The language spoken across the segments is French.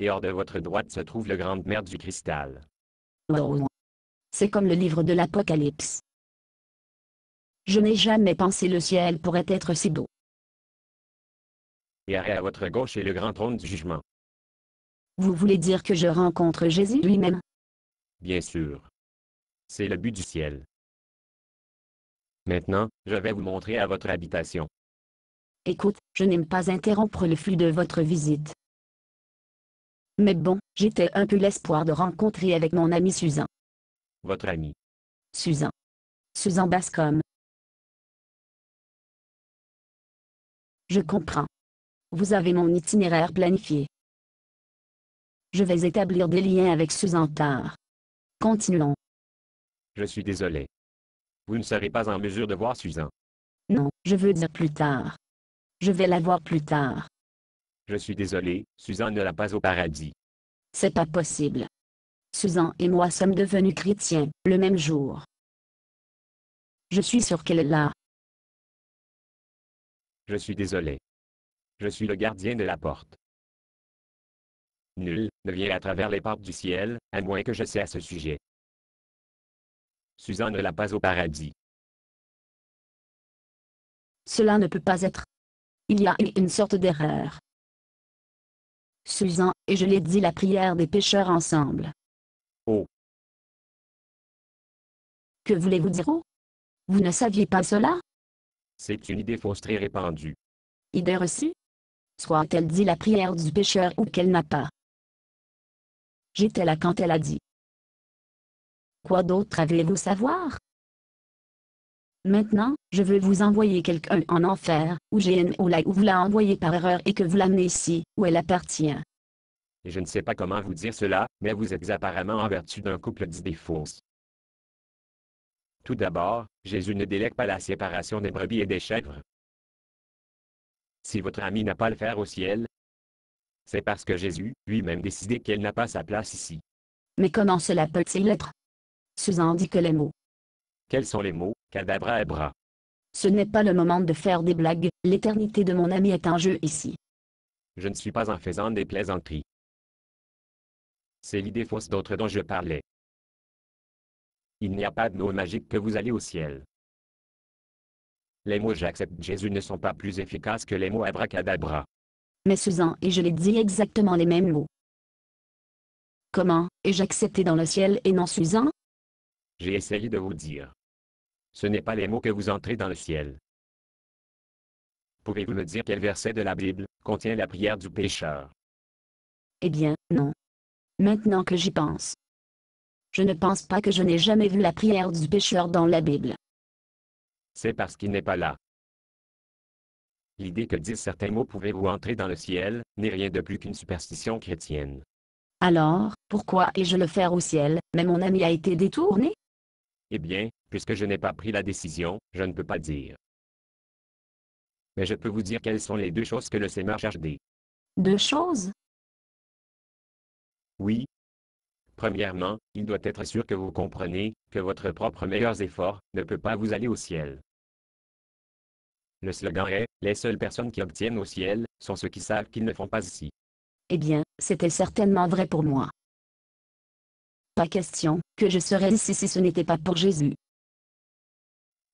et hors de votre droite se trouve le grande mer du cristal. Oh. C'est comme le livre de l'Apocalypse. Je n'ai jamais pensé le ciel pourrait être si beau. Et à votre gauche est le grand trône du jugement. Vous voulez dire que je rencontre Jésus lui-même? Bien sûr. C'est le but du ciel. Maintenant, je vais vous montrer à votre habitation. Écoute, je n'aime pas interrompre le flux de votre visite. Mais bon, j'étais un peu l'espoir de rencontrer avec mon ami Susan. Votre ami. Susan. Susan Bascom. Je comprends. Vous avez mon itinéraire planifié. Je vais établir des liens avec Susan tard. Continuons. Je suis désolé. Vous ne serez pas en mesure de voir Susan. Non, je veux dire plus tard. Je vais la voir plus tard. Je suis désolé, Susan ne l'a pas au paradis. C'est pas possible. Susan et moi sommes devenus chrétiens, le même jour. Je suis sûr qu'elle est là. Je suis désolé. Je suis le gardien de la porte. Nul ne vient à travers les portes du ciel, à moins que je sais à ce sujet. Susan ne l'a pas au paradis. Cela ne peut pas être. Il y a une sorte d'erreur. Susan, et je l'ai dit la prière des pécheurs ensemble. Oh. Que voulez-vous dire? Oh? Vous ne saviez pas cela? C'est une idée fausse très répandue. Idée reçue? Soit-elle dit la prière du pécheur ou qu'elle n'a pas. J'étais là quand elle a dit. Quoi d'autre avez-vous savoir? Maintenant, je veux vous envoyer quelqu'un en enfer, ou ou vous l'a envoyé par erreur et que vous l'amenez ici, où elle appartient. Et je ne sais pas comment vous dire cela, mais vous êtes apparemment en vertu d'un couple d'idées fausses. Tout d'abord, Jésus ne délègue pas la séparation des brebis et des chèvres. Si votre ami n'a pas le faire au ciel, c'est parce que Jésus, lui-même décidé qu'elle n'a pas sa place ici. Mais comment cela peut-il être? Susan dit que les mots. Quels sont les mots, cadabra? Ce n'est pas le moment de faire des blagues, l'éternité de mon ami est en jeu ici. Je ne suis pas en faisant des plaisanteries. C'est l'idée fausse d'autre dont je parlais. Il n'y a pas de mots magiques que vous allez au ciel. Les mots j'accepte Jésus ne sont pas plus efficaces que les mots abracadabra. Mais Susan et je l'ai dit exactement les mêmes mots. Comment ai-je accepté dans le ciel et non Susan? J'ai essayé de vous dire. Ce n'est pas les mots que vous entrez dans le ciel. Pouvez-vous me dire quel verset de la Bible contient la prière du pécheur? Eh bien, non. Maintenant que j'y pense. Je ne pense pas que je n'ai jamais vu la prière du pécheur dans la Bible. C'est parce qu'il n'est pas là. L'idée que disent certains mots pouvez-vous entrer dans le ciel n'est rien de plus qu'une superstition chrétienne. Alors, pourquoi ai-je le faire au ciel, mais mon ami a été détourné? Eh bien, puisque je n'ai pas pris la décision, je ne peux pas dire. Mais je peux vous dire quelles sont les deux choses que le Seigneur cherche des. Deux choses? Oui. Premièrement, il doit être sûr que vous comprenez que votre propre meilleur effort ne peut pas vous aller au ciel. Le slogan est « Les seules personnes qui obtiennent au ciel sont ceux qui savent qu'ils ne font pas ici ». Eh bien, c'était certainement vrai pour moi. Pas question que je serais ici si ce n'était pas pour Jésus.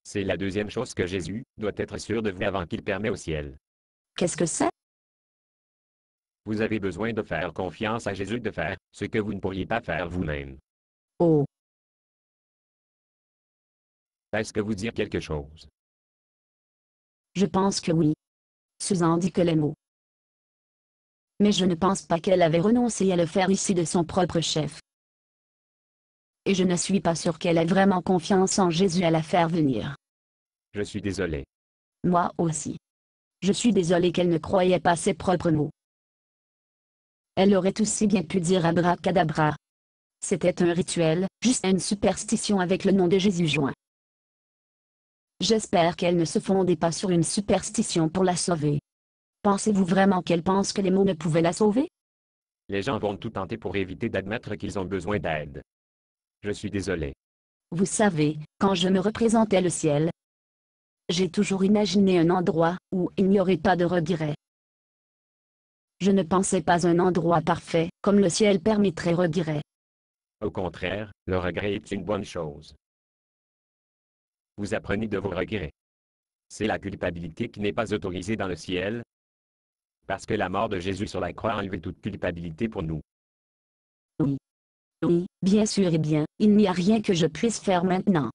C'est la deuxième chose que Jésus doit être sûr de vous avant qu'il permet au ciel. Qu'est-ce que c'est? Vous avez besoin de faire confiance à Jésus de faire ce que vous ne pourriez pas faire vous-même. Oh. Est-ce que vous dire quelque chose? Je pense que oui. Susan dit que les mots. Mais je ne pense pas qu'elle avait renoncé à le faire ici de son propre chef. Et je ne suis pas sûr qu'elle ait vraiment confiance en Jésus à la faire venir. Je suis désolé. Moi aussi. Je suis désolé qu'elle ne croyait pas ses propres mots. Elle aurait aussi bien pu dire abracadabra. C'était un rituel, juste une superstition avec le nom de Jésus joint. J'espère qu'elle ne se fondait pas sur une superstition pour la sauver. Pensez-vous vraiment qu'elle pense que les mots ne pouvaient la sauver? Les gens vont tout tenter pour éviter d'admettre qu'ils ont besoin d'aide. Je suis désolé. Vous savez, quand je me représentais le ciel, j'ai toujours imaginé un endroit où il n'y aurait pas de regret. Je ne pensais pas un endroit parfait, comme le ciel permettrait regret. Au contraire, le regret est une bonne chose. Vous apprenez de vos regrets. C'est la culpabilité qui n'est pas autorisée dans le ciel, parce que la mort de Jésus sur la croix a enlevé toute culpabilité pour nous. Oui, bien sûr et bien, il n'y a rien que je puisse faire maintenant.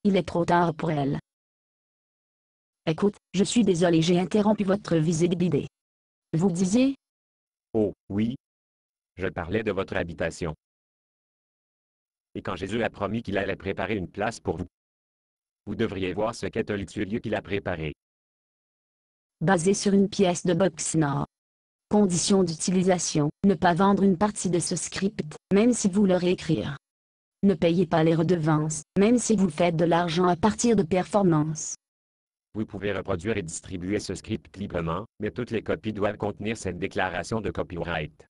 Il est trop tard pour elle. Écoute, je suis désolé, j'ai interrompu votre visibilité. Vous disiez? Oh, oui. Je parlais de votre habitation. Et quand Jésus a promis qu'il allait préparer une place pour vous, vous devriez voir ce qu'est un luxueux lieu qu'il a préparé. Basé sur une pièce de boxe nord. Condition d'utilisation, ne pas vendre une partie de ce script, même si vous le réécrire. Ne payez pas les redevances, même si vous faites de l'argent à partir de performances. Vous pouvez reproduire et distribuer ce script librement, mais toutes les copies doivent contenir cette déclaration de copyright.